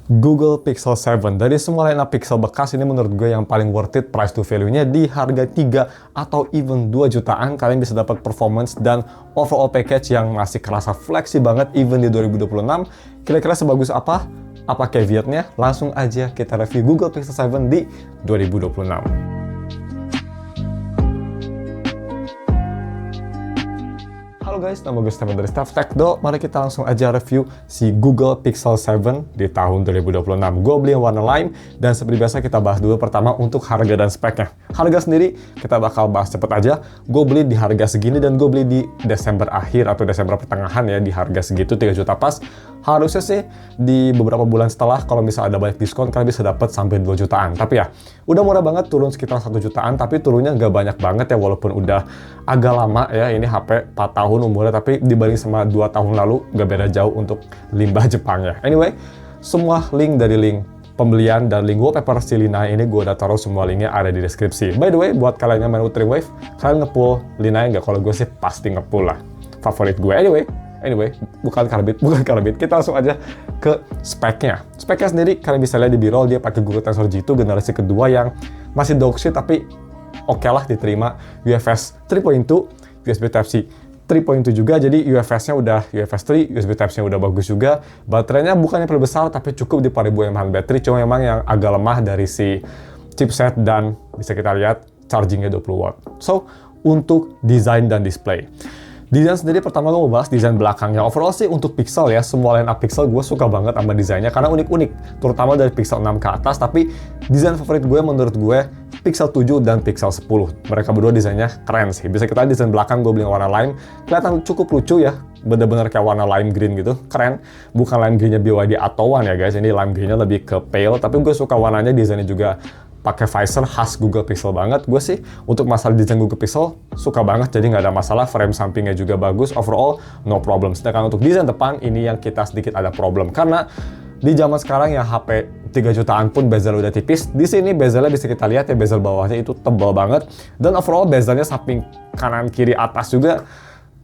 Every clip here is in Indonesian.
Google Pixel 7. Dari semua lineup Pixel bekas ini menurut gue yang paling worth it price to value-nya di harga 3 atau even 2 jutaan. Kalian bisa dapat performance dan overall package yang masih kerasa fleksi banget even di 2026. Kira-kira sebagus apa? Apa caveat-nya? Langsung aja kita review Google Pixel 7 di 2026. Halo guys, nama gue Stefan dari Staff Tech Do. Mari kita langsung aja review si Google Pixel 7 di tahun 2026. Gue beli yang warna lime, dan seperti biasa kita bahas dulu pertama untuk harga dan speknya. Harga sendiri kita bakal bahas cepet aja. Gue beli di harga segini dan gue beli di Desember akhir atau Desember pertengahan ya, di harga segitu 3 juta pas. Harusnya sih di beberapa bulan setelah, kalau misalnya ada banyak diskon, kalian bisa dapat sampai 2 jutaan. Tapi ya, udah murah banget, turun sekitar 1 jutaan, tapi turunnya nggak banyak banget ya, walaupun udah agak lama ya, ini HP 4 tahun umurnya, tapi dibanding sama 2 tahun lalu, nggak beda jauh untuk limbah Jepangnya. Anyway, semua link dari link pembelian dan link wallpaper si Linai ini gue udah taruh, semua linknya ada di deskripsi. By the way, buat kalian yang main Ultra Wave, kalian ngepull Linai nggak? Kalau gue sih pasti ngepull lah. Favorit gue. Anyway, bukan karbit. Kita langsung aja ke speknya. Speknya sendiri, kalian bisa lihat di B-roll, dia pakai Google Tensor G2 generasi kedua yang masih dogshit, tapi oke lah diterima. UFS 3.2, USB Type-C 3.2 juga, jadi UFS-nya udah UFS 3, USB Type-C-nya udah bagus juga. Baterainya bukannya perlu besar, tapi cukup di 4000 mAh baterai, cuma memang yang agak lemah dari si chipset, dan bisa kita lihat chargingnya 20 watt. So, untuk desain dan display. Desain sendiri, pertama gue mau bahas desain belakangnya. Overall sih untuk Pixel ya, semua line up Pixel gue suka banget sama desainnya karena unik-unik, terutama dari Pixel 6 ke atas. Tapi desain favorit gue menurut gue Pixel 7 dan Pixel 10. Mereka berdua desainnya keren sih. Bisa kita lihat desain belakang gue beli yang warna lime, kelihatan cukup lucu ya, bener-bener kayak warna lime green gitu, keren. Bukan lime greennya BYD atau One ya guys, ini lime greennya lebih ke pale, tapi gue suka warnanya, desainnya juga pakai visor khas Google Pixel banget. Gue sih untuk masalah desain Google Pixel suka banget, jadi nggak ada masalah. Frame sampingnya juga bagus, overall no problem. Sedangkan untuk desain depan ini yang kita sedikit ada problem, karena di zaman sekarang yang HP 3 jutaan pun bezel udah tipis. Di sini bezelnya bisa kita lihat ya, bezel bawahnya itu tebal banget, dan overall bezelnya samping kanan kiri atas juga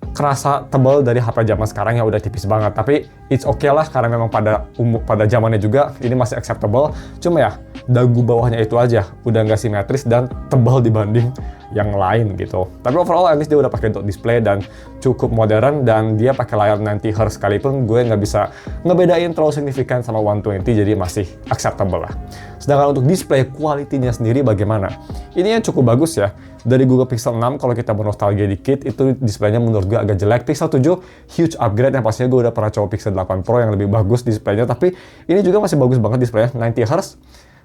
kerasa tebal dari HP zaman sekarang yang udah tipis banget. Tapi it's okay lah, karena memang pada zamannya juga ini masih acceptable. Cuma ya dagu bawahnya itu aja udah nggak simetris dan tebal dibanding yang lain gitu. Tapi overall at least dia udah pakai dot display dan cukup modern, dan dia pakai layar 90Hz sekalipun gue nggak bisa ngebedain terlalu signifikan sama 120, jadi masih acceptable lah. Sedangkan untuk display quality-nya sendiri bagaimana? Ini yang cukup bagus ya. Dari Google Pixel 6, kalau kita bernostalgia dikit, itu displaynya menurut gue agak jelek. Pixel 7 huge upgrade, yang pastinya gue udah pernah coba Pixel 8 Pro yang lebih bagus displaynya, tapi ini juga masih bagus banget displaynya 90Hz.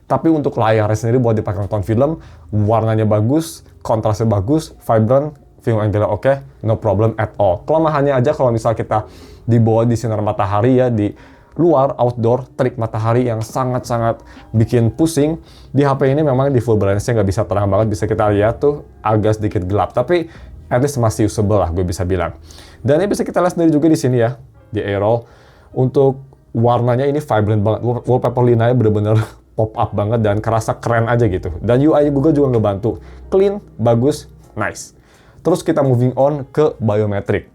Tapi untuk layarnya sendiri buat dipakai nonton film, warnanya bagus, kontrasnya bagus, vibrant, view angle oke, no problem at all. Kelemahannya aja kalau misal kita dibawa di sinar matahari ya, di luar, outdoor, terik matahari yang sangat-sangat bikin pusing. Di HP ini memang di full brightness-nya nggak bisa terang banget, bisa kita lihat tuh agak sedikit gelap, tapi at least masih usable lah gue bisa bilang. Dan ini bisa kita lihat sendiri juga di sini ya, di A-roll. Untuk warnanya ini vibrant banget, wallpaper Linai bener-bener pop up banget dan kerasa keren aja gitu. Dan UI Google juga ngebantu, clean, bagus, nice. Terus kita moving on ke biometric.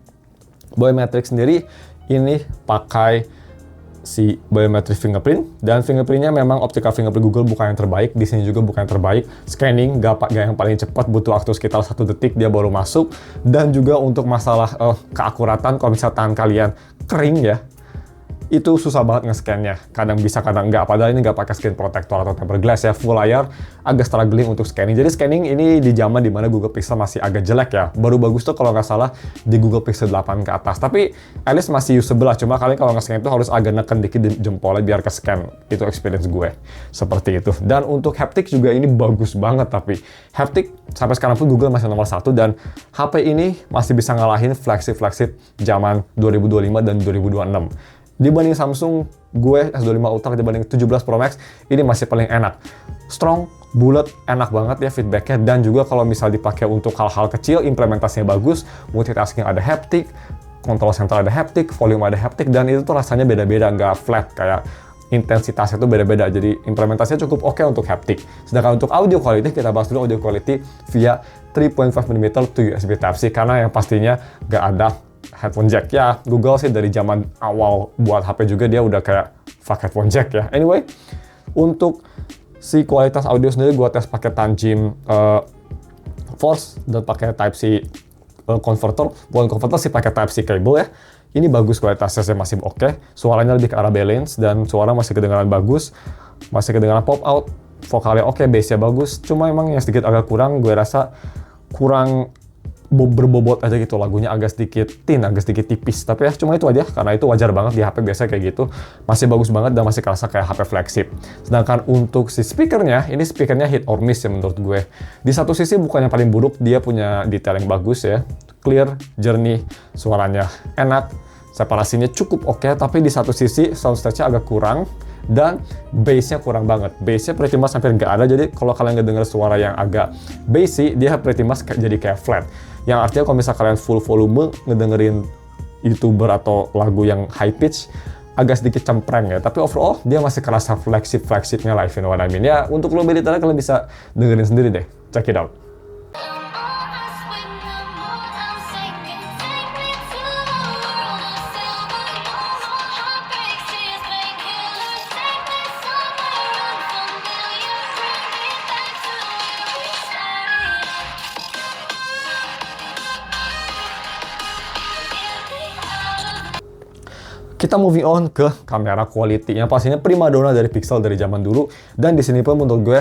Biometric sendiri ini pakai si biometric fingerprint, dan fingerprintnya memang optical fingerprint Google bukan yang terbaik, di sini juga bukan yang terbaik. Scanning gak yang paling cepat, butuh waktu sekitar 1 detik dia baru masuk. Dan juga untuk masalah keakuratan, kalau misalnya tangan kalian kering ya, itu susah banget nge-scan-nya. Kadang bisa, kadang enggak. Padahal ini nggak pakai screen protector atau tempered glass ya, full layar, agak struggling untuk scanning. Jadi scanning ini di zaman dimana Google Pixel masih agak jelek ya. Baru bagus tuh kalau nggak salah di Google Pixel 8 ke atas. Tapi at least masih usable lah. Cuma kalian kalau nge-scan itu harus agak neken dikit di jempolnya biar ke-scan. Itu experience gue. Seperti itu. Dan untuk haptic juga ini bagus banget, tapi haptic sampai sekarang pun Google masih nomor 1, dan HP ini masih bisa ngalahin flagship zaman 2025 dan 2026. Dibanding Samsung, gue S25 Ultra dibanding 17 Pro Max, ini masih paling enak. Strong, bulat, enak banget ya feedbacknya, dan juga kalau misal dipakai untuk hal-hal kecil, implementasinya bagus, multitasking ada haptic, kontrol sentral ada haptic, volume ada haptic, dan itu tuh rasanya beda-beda, nggak flat, kayak intensitasnya tuh beda-beda, jadi implementasinya cukup oke untuk haptic. Sedangkan untuk audio quality, kita bahas dulu audio quality via 3.5mm to USB Type-C, karena yang pastinya nggak ada headphone jack. Ya, Google sih dari zaman awal buat HP juga dia udah kayak fuck headphone jack ya. Anyway, untuk si kualitas audio sendiri gue tes pakai Tanjim Force dan pakai Type-C converter. Bukan converter sih, pakai Type-C cable ya. Ini bagus, kualitasnya masih oke. Suaranya lebih ke arah balance dan suara masih kedengaran bagus. Masih kedengaran pop out. Vokalnya oke, bassnya bagus. Cuma emang yang sedikit agak kurang, gue rasa kurang berbobot aja gitu, lagunya agak sedikit agak sedikit tipis. Tapi ya cuma itu aja, karena itu wajar banget di HP biasa kayak gitu. Masih bagus banget dan masih kerasa kayak HP flagship. Sedangkan untuk si speakernya, ini speakernya hit or miss ya menurut gue. Di satu sisi bukan yang paling buruk, dia punya detail yang bagus ya, clear, jernih, suaranya enak, separasinya cukup oke, tapi di satu sisi soundstage-nya agak kurang dan bass-nya kurang banget. Bass-nya pretty much hampir nggak ada, jadi kalau kalian ngedenger suara yang agak bassy, dia pretty much jadi kayak flat. Yang artinya kalau misalnya kalian full volume ngedengerin YouTuber atau lagu yang high pitch, agak sedikit cempreng ya. Tapi overall, dia masih kerasa flagship-nya lah, if you know what I mean. Ya, untuk lo beli kalian bisa dengerin sendiri deh. Check it out. Kita moving on ke kamera quality. Yang pastinya primadona dari Pixel dari zaman dulu. Dan di sini pun menurut gue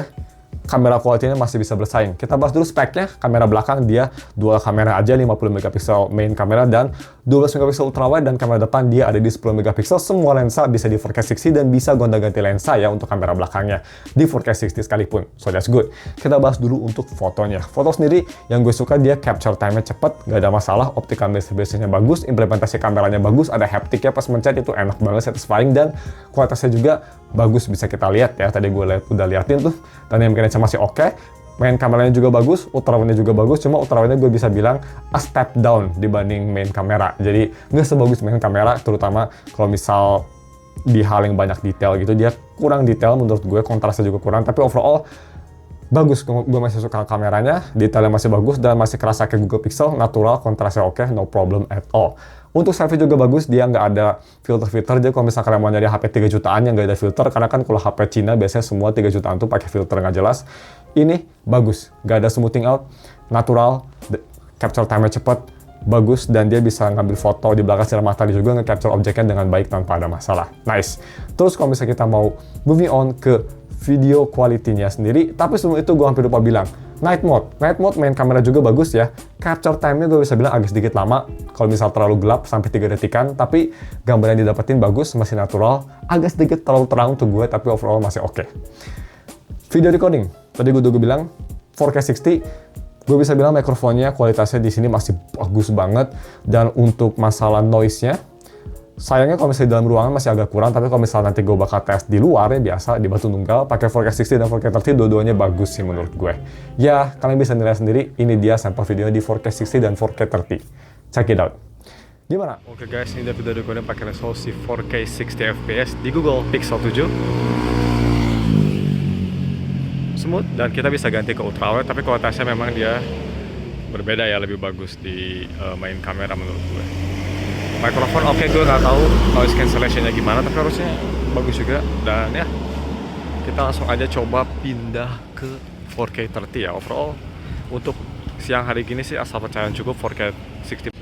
kamera quality-nya masih bisa bersaing. Kita bahas dulu speknya. Kamera belakang dia dual kamera aja, 50 megapiksel main kamera dan 12 megapiksel ultrawide, dan kamera depan dia ada di 10 megapiksel. Semua lensa bisa di 4K 60 dan bisa gonta-ganti lensa ya untuk kamera belakangnya di 4K 60 sekalipun. So that's good. Kita bahas dulu untuk fotonya. Foto sendiri yang gue suka, dia capture time-nya cepet, gak ada masalah, optical basic-nya bagus, implementasi kameranya bagus, ada haptic-nya pas mencet itu enak banget, satisfying, dan kualitasnya juga bagus, bisa kita lihat ya. Tadi gue udah liatin tuh, dynamic range masih oke. Main kameranya juga bagus, ultrawide-nya juga bagus, cuma ultrawide-nya gue bisa bilang a step down dibanding main kamera. Jadi nggak sebagus main kamera, terutama kalau misal di hal yang banyak detail gitu, dia kurang detail menurut gue, kontrasnya juga kurang, tapi overall bagus. Gue masih suka kameranya, detailnya masih bagus dan masih kerasa kayak Google Pixel, natural, kontrasnya oke, no problem at all. Untuk selfie juga bagus, dia nggak ada filter-filter. Jadi kalau misalnya kalian mau nyari HP 3 jutaan yang nggak ada filter, karena kan kalau HP Cina biasanya semua 3 jutaan tuh pakai filter nggak jelas. Ini bagus, nggak ada smoothing out, natural, capture time-nya cepet, bagus, dan dia bisa ngambil foto di belakang secara mata, dia juga nge-capture objeknya dengan baik tanpa ada masalah. Nice. Terus kalau misalnya kita mau moving on ke video quality-nya sendiri, tapi sebelum itu gue hampir lupa bilang, Night mode main kamera juga bagus ya. Capture time-nya gue bisa bilang agak sedikit lama, kalau misal terlalu gelap sampai 3 detikan, tapi gambar yang didapetin bagus, masih natural, agak sedikit terlalu terang untuk gue, tapi overall masih oke. Video recording, tadi gue bilang 4K 60, gue bisa bilang mikrofonnya kualitasnya di sini masih bagus banget, dan untuk masalah noise-nya, sayangnya kalau misalnya di dalam ruangan masih agak kurang, tapi kalau misalnya nanti gue bakal tes di luar ya biasa, di Batu Nunggal, pakai 4K 60 dan 4K 30, dua-duanya bagus sih menurut gue. Ya, kalian bisa nilai sendiri, ini dia sampel videonya di 4K 60 dan 4K 30. Check it out. Gimana? Oke guys, ini dia video recording pakai resolusi 4K 60 fps di Google Pixel 7. Smooth, dan kita bisa ganti ke ultrawide, tapi kualitasnya memang dia berbeda ya, lebih bagus di main kamera menurut gue. Mikrofon oke, gue nggak tahu noise cancellation-nya gimana, tapi harusnya bagus juga. Dan ya, kita langsung aja coba pindah ke 4K 30 ya. Overall, untuk siang hari gini sih asal percayaan cukup 4K 60.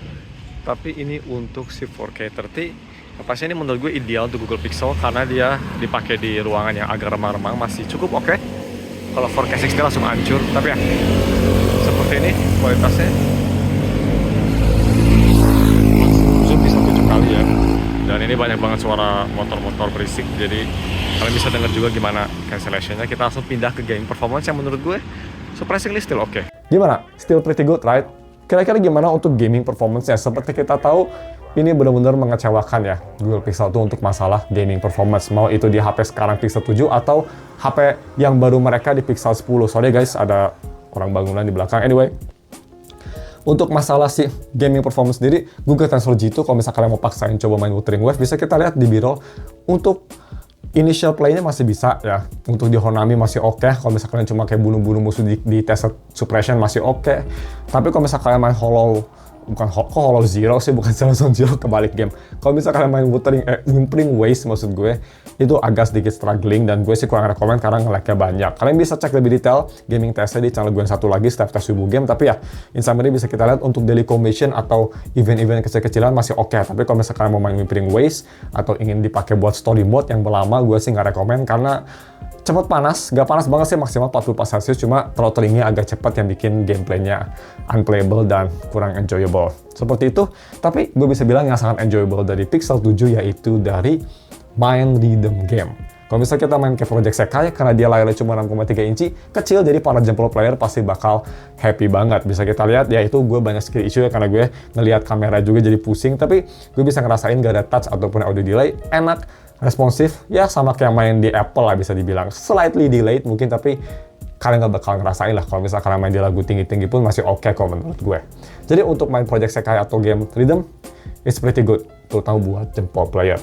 Tapi ini untuk si 4K 30, pasti ini menurut gue ideal untuk Google Pixel, karena dia dipakai di ruangan yang agak remang-remang, masih cukup oke. Kalau 4K 60 langsung hancur, tapi ya, seperti ini kualitasnya. Ya. Dan ini banyak banget suara motor-motor berisik, jadi kalian bisa dengar juga gimana cancellation-nya. Kita langsung pindah ke gaming performance yang menurut gue surprisingly still oke. Gimana? Still pretty good, right? Kira-kira gimana untuk gaming performance-nya? Seperti kita tahu, ini benar-benar mengecewakan ya Google Pixel tuh untuk masalah gaming performance. Mau itu di HP sekarang Pixel 7 atau HP yang baru mereka di Pixel 10. Sorry guys, ada orang bangunan di belakang. Anyway, untuk masalah si gaming performance sendiri, Google Tensor G2 kalau misalnya kalian mau paksain coba main Wuthering Waves, bisa kita lihat di B-roll. Untuk initial play-nya masih bisa ya. Untuk di Honami masih oke. Kalau misalnya kalian cuma kayak bunuh-bunuh musuh di test suppression masih oke. Tapi kalau misalnya kalian main Hollow kok Hollow Zero sih, bukan Zero Zero, kebalik game. Kalau misalkan kalian main Wuthering Waves maksud gue, itu agak sedikit struggling dan gue sih kurang rekomen karena nge-lag-nya banyak. Kalian bisa cek lebih detail gaming testnya di channel gue yang satu lagi, Step Test Wibu Game. Tapi ya, in summary bisa kita lihat untuk daily commission atau event-event kecil-kecilan masih oke. Tapi kalau misalkan kalian mau main Wuthering Waves atau ingin dipakai buat story mode yang berlama, gue sih nggak rekomen karena cepet panas, gak panas banget sih, maksimal 40°C, cuma throttling-nya agak cepat yang bikin gameplaynya unplayable dan kurang enjoyable. Seperti itu, tapi gue bisa bilang yang sangat enjoyable dari Pixel 7 yaitu dari main rhythm game. Kalau misalnya kita main kayak Project Sekai, karena dia layarnya cuma 6,3 inci, kecil, jadi para jempol player pasti bakal happy banget. Bisa kita lihat, ya itu gue banyak skill issue ya, karena gue ngelihat kamera juga jadi pusing, tapi gue bisa ngerasain gak ada touch ataupun audio delay, enak, responsif, ya sama kayak main di Apple lah bisa dibilang. Slightly delayed mungkin, tapi kalian nggak bakal ngerasain lah. Kalau misalnya kalian main di lagu tinggi-tinggi pun masih oke kok menurut gue. Jadi untuk main Project Sekai atau game rhythm, it's pretty good, terutama buat jempol player.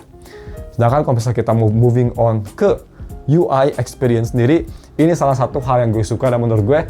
Sedangkan kalau misalnya kita moving on ke UI experience sendiri, ini salah satu hal yang gue suka dan menurut gue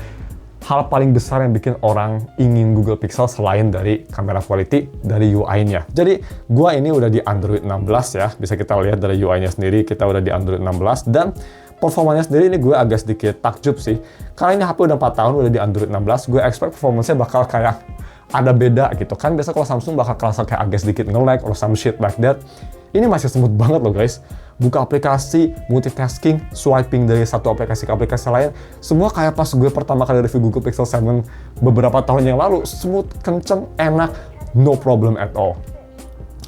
hal paling besar yang bikin orang ingin Google Pixel selain dari kamera quality dari UI-nya. Jadi, gua ini udah di Android 16 ya. Bisa kita lihat dari UI-nya sendiri, kita udah di Android 16. Dan performanya sendiri ini gue agak sedikit takjub sih. Karena ini HP udah 4 tahun, udah di Android 16, gue expect performanya bakal kayak ada beda gitu kan. Biasa kalau Samsung bakal kerasa kayak agak sedikit nge-lag or some shit like that. Ini masih smooth banget loh guys. Buka aplikasi, multitasking, swiping dari satu aplikasi ke aplikasi lain, semua kayak pas gue pertama kali review Google Pixel 7 beberapa tahun yang lalu, smooth, kenceng, enak, no problem at all.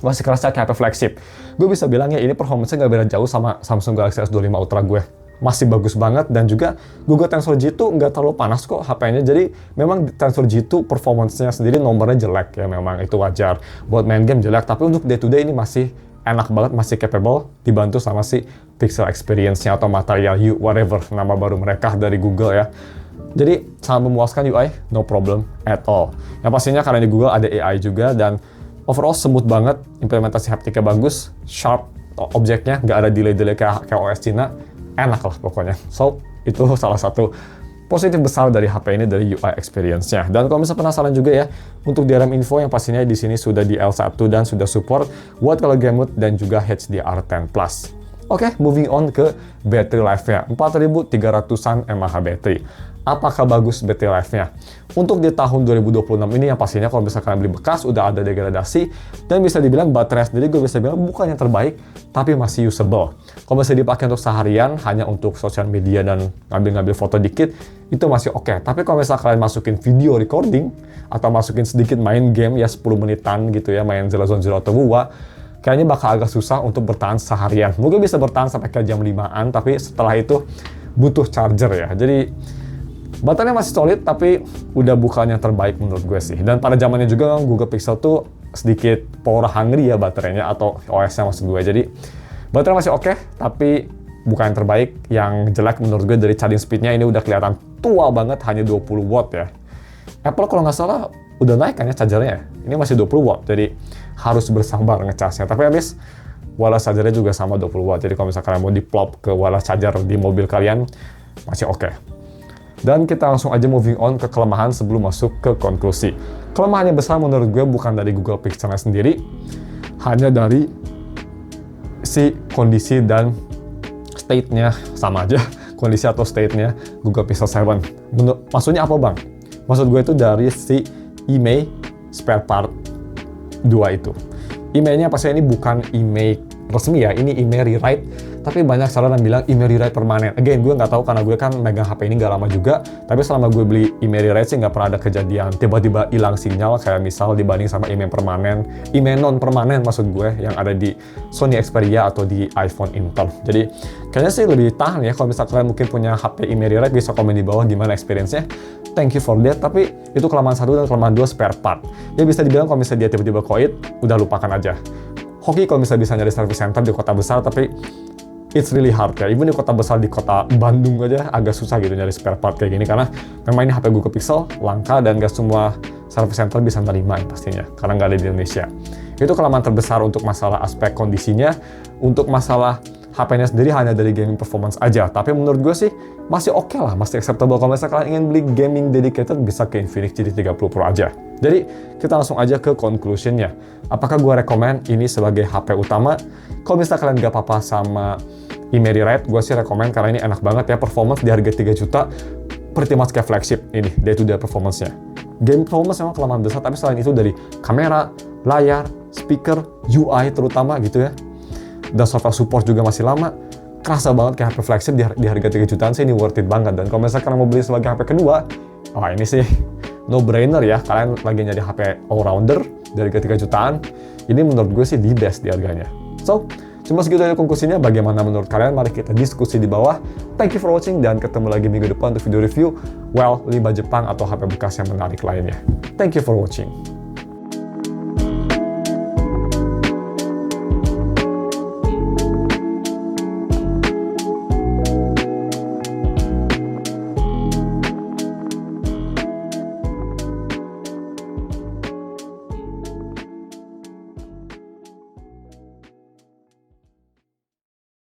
Masih kerasa kayak HP flagship. Gue bisa bilang ya ini performance-nya nggak beda jauh sama Samsung Galaxy S25 Ultra gue. Masih bagus banget dan juga Google Tensor G2 nggak terlalu panas kok HP-nya. Jadi memang Tensor G2 performance-nya sendiri nomornya jelek ya, memang itu wajar. Buat main game jelek, tapi untuk day to day ini masih enak banget, masih capable, dibantu sama si Pixel Experience-nya atau Material U, whatever nama baru mereka dari Google ya. Jadi sangat memuaskan UI, no problem at all. Yang pastinya karena di Google ada AI juga dan overall smooth banget, implementasi haptiknya bagus, sharp objeknya, nggak ada delay-delay kayak OS Cina, enak lah pokoknya. So, itu salah satu positif besar dari HP ini dari UI experience-nya. Dan kalau misalnya penasaran juga ya, untuk DRM info yang pastinya di sini sudah di L1 dan sudah support buat kalau game mode dan juga HDR10+. Oke, moving on ke battery life-nya. 4.300-an mAh baterai. Apakah bagus battery life-nya? Untuk di tahun 2026 ini yang pastinya kalau misalkan kalian beli bekas, udah ada degradasi, dan bisa dibilang baterai sendiri gue bisa bilang bukan yang terbaik, tapi masih usable. Kalau misalnya dipakai untuk seharian, hanya untuk sosial media dan ngambil-ngambil foto dikit, itu masih oke. Tapi kalau misalnya kalian masukin video recording, atau masukin sedikit main game ya 10 menitan gitu ya, main Zero Zone Zero atau WUA, kayaknya bakal agak susah untuk bertahan seharian. Mungkin bisa bertahan sampai ke jam 5-an, tapi setelah itu butuh charger ya. Jadi baterainya masih solid, tapi udah bukan yang terbaik menurut gue sih. Dan pada zamannya juga Google Pixel tuh sedikit power hungry ya baterainya, atau OS-nya maksud gue. Jadi baterai masih oke, tapi bukan yang terbaik. Yang jelek menurut gue dari charging speed-nya ini udah kelihatan tua banget, hanya 20 watt ya. Apple kalau nggak salah udah naik kan ya chargernya. Ini masih 20 watt, jadi harus bersabar ngecasnya. Tapi habis wireless chargernya juga sama 20 watt. Jadi kalau misalnya kalian mau di-plop ke wireless charger di mobil kalian, masih oke. Dan kita langsung aja moving on ke kelemahan sebelum masuk ke konklusi. Kelemahannya besar menurut gue bukan dari Google Pixel-nya sendiri, hanya dari si kondisi dan state-nya sama aja. Kondisi atau state-nya Google Pixel 7. Maksudnya apa bang? Maksud gue itu dari si IMEI spare part 2 itu. IMEI-nya pasti ini bukan IMEI resmi ya, ini IMEI rewrite, tapi banyak saran yang bilang IMEI rewrite permanen. Again, gue nggak tahu karena gue kan megang HP ini nggak lama juga, tapi selama gue beli IMEI rewrite sih nggak pernah ada kejadian tiba-tiba hilang sinyal kayak misal dibanding sama IMEI permanen, IMEI non permanen maksud gue yang ada di Sony Xperia atau di iPhone Intel. Jadi kayaknya sih lebih tahan ya. Kalau misalnya kalian mungkin punya HP IMEI rewrite, bisa komen di bawah gimana experience-nya. Thank you for that. Tapi itu kelemahan 1 dan kelemahan 2 spare part. Ya bisa dibilang kalau misalnya dia tiba-tiba koit, udah lupakan aja. Hoki kalau misalnya bisa nyari service center di kota besar, tapi it's really hard ya. Even di kota besar, di kota Bandung aja agak susah gitu nyari spare part kayak gini, karena memang ini HP Google Pixel langka dan gak semua service center bisa nerima pastinya, karena nggak ada di Indonesia. Itu kelemahan terbesar untuk masalah aspek kondisinya. Untuk masalah HP-nya sendiri hanya dari gaming performance aja, tapi menurut gue sih masih oke lah, masih acceptable. Kalau misalnya kalian ingin beli gaming dedicated, bisa ke Infinix GT30 Pro aja. Jadi kita langsung aja ke conclusionnya. Apakah gue rekomend ini sebagai HP utama? Kalau misalnya kalian gak apa-apa sama Imery Red, gue sih rekomend karena ini enak banget ya, performance di harga 3 juta, pretty much kayak flagship ini, day-to-day performance-nya. Game performance memang kelemahan besar, tapi selain itu dari kamera, layar, speaker, UI terutama gitu ya, dan software support juga masih lama, kerasa banget kayak HP flagship di harga 3 jutaan sih, ini worth it banget. Dan kalau misalnya kalian mau beli sebagai HP kedua, wah ini sih no-brainer ya, kalian lagi nyari HP all-rounder dari harga 3 jutaan, ini menurut gue sih the best di harganya. So, cuma segitu aja konklusinya. Bagaimana menurut kalian? Mari kita diskusi di bawah. Thank you for watching dan ketemu lagi minggu depan untuk video review 5 Jepang atau HP bekas yang menarik lainnya. Thank you for watching.